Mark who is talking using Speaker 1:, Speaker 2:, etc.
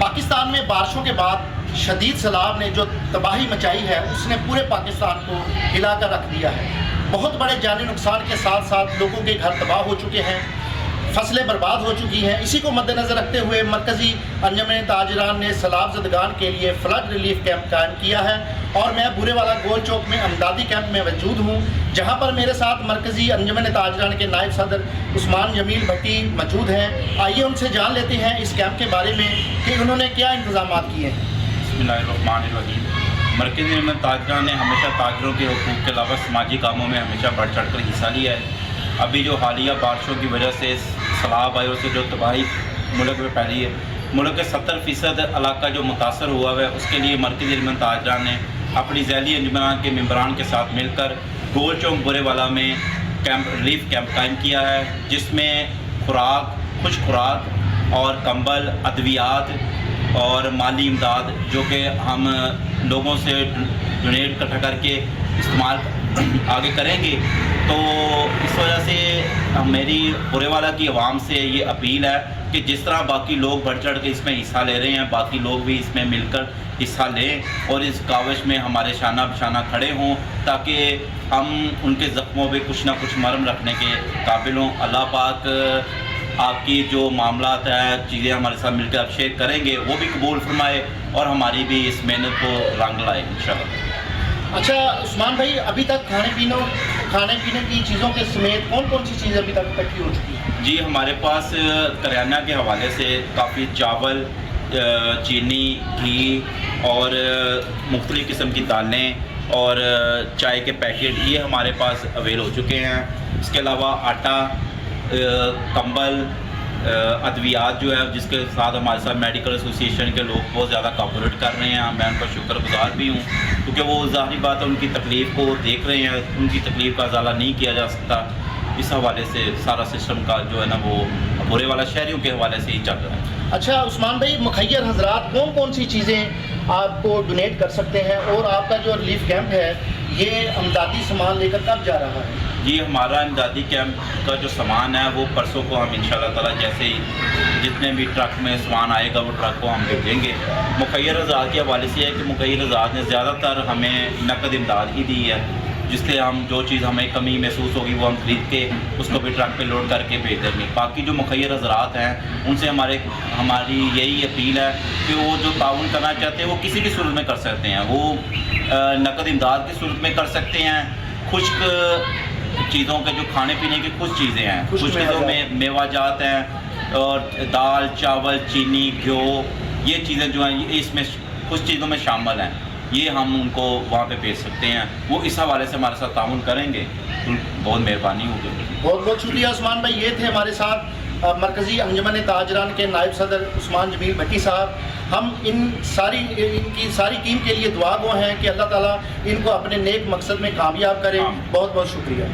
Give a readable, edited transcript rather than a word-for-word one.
Speaker 1: पाकिस्तान में बारिशों के बाद शदीद सैलाब ने जो तबाही मचाई है उसने पूरे पाकिस्तान को हिलाकर रख दिया है। बहुत बड़े जानी नुकसान के साथ साथ लोगों के घर तबाह हो चुके हैं, फसलें बर्बाद हो चुकी हैं। इसी को मद्देनज़र रखते हुए मरकज़ी अंजुमन ताजरान ने सैलाब ज़दगान के लिए फ्लड रिलीफ कैंप कायम किया है और मैं बुरेवाला गोल चौक में अमदादी कैंप में मौजूद हूँ, जहाँ पर मेरे साथ मरकज़ी अंजुमन ताजरान के नायब सदर उस्मान जमील भट्टी मौजूद हैं। आइए उनसे जान लेते हैं इस कैंप के बारे में कि उन्होंने क्या इंतज़ाम किए हैं।
Speaker 2: बिस्मिल्लाहिर्रहमानिर्रहीम। मरकज़ी अंजुमन ताजरान ने हमेशा ताजरों के हुकूक़ के अलावा समाजी कामों में हमेशा बढ़ चढ़ कर हिस्सा लिया है। अभी जो हालिया बारिशों की वजह से सैलाब आए उससे जो तबाही मुल्क में फैली है, मुल्क के 70% इलाका जो मुतासर हुआ है, उसके लिए मरकज़ी अंजुमन ताजरान ने अपनी ज़ैली अंजुमन के मेंबरान के साथ मिलकर गोल चौक बुरेवाला में रिलीफ कैंप कायम किया है, जिसमें खुराक, खुश्क खुराक और कंबल, अद्वियात और माली इमदाद जो कि हम लोगों से डोनेट इकट्ठा करके इस्तेमाल आगे करेंगे। तो इस वजह से मेरी बुरेवाला की आवाम से ये अपील है कि जिस तरह बाकी लोग बढ़ चढ़ के इसमें हिस्सा ले रहे हैं, बाकी लोग भी इसमें मिलकर हिस्सा लें और इस काविश में हमारे शाना बशाना खड़े हों, ताकि हम उनके ज़ख्मों पे कुछ ना कुछ मरहम रखने के काबिल हों। अल्लाह पाक आपकी जो मामलात है, चीज़ें हमारे साथ मिलकर आप शेयर करेंगे, वो भी कबूल फरमाए और हमारी भी इस मेहनत को रंग लाए इंशाअल्लाह।
Speaker 1: अच्छा उस्मान भाई, अभी तक खाने पीने की चीज़ों के समेत कौन कौन सी चीज़ अभी तक इकट्ठी हो चुकी है?
Speaker 2: जी, हमारे पास करियाना के हवाले से काफ़ी चावल, चीनी, घी और मुख्तलिफ़ किस्म की दालें और चाय के पैकेट ये हमारे पास अवेल हो चुके हैं। इसके अलावा आटा, कंबल, अद्वियात जो है, जिसके साथ हमारे साथ मेडिकल एसोसिएशन के लोग बहुत ज़्यादा कोऑपरेट कर रहे हैं। मैं उनका शुक्रगुजार भी हूँ, क्योंकि वो ज़ाहिरी बात है उनकी तकलीफ़ को देख रहे हैं, उनकी तकलीफ़ का इजाला नहीं किया जा सकता। इस हवाले से सारा सिस्टम का जो है ना वो बुरेवाला शहरियों के हवाले से ही चल रहा है।
Speaker 1: अच्छा उस्मान भाई, मुखैर हजरात कौन कौन सी चीज़ें आपको डोनेट कर सकते हैं और आपका जो रिलीफ कैंप है ये अमदादी सामान लेकर कब जा रहा है?
Speaker 2: जी, हमारा इमदादी कैंप का जो सामान है वो परसों को हम इंशाअल्लाह ताला जैसे ही जितने भी ट्रक में सामान आएगा वो ट्रक को हम भेजेंगे। मुखैर हज़रात के हवाले से है कि मुखैर हज़रात ने ज़्यादातर हमें नकद इमदाद ही दी है, जिससे हम जो चीज़ हमें कमी महसूस होगी वो हम खरीद के उसको भी ट्रक पे लोड करके भेज देंगे। बाकी जो मुखैर हज़रात हैं उनसे हमारी यही अपील है कि वो जो ताउन करना चाहते हैं वो किसी भी सूरत में कर सकते हैं। वो नकद इमदाद की सूरत में कर सकते हैं, खुश्क चीज़ों के जो खाने पीने की कुछ चीज़ें हैं, कुछ चीज़ों में मेवाजात हैं और दाल, चावल, चीनी, घ्यो, ये चीज़ें जो हैं इसमें कुछ चीज़ों में शामिल हैं, ये हम उनको वहाँ पे भेज सकते हैं। वो इस हवाले से हमारे साथ ताउन करेंगे तो बहुत मेहरबानी होगी।
Speaker 1: बहुत बहुत शुक्रिया उस्मान भाई। ये थे हमारे साथ मरकज़ी अंजुमन ताजरान के नायब सदर उस्मान जमील भट्टी साहब। हम इनकी सारी टीम के लिए दुआ गो हैं कि अल्लाह ताला इनको अपने नेक मकसद में कामयाब करें। बहुत बहुत शुक्रिया।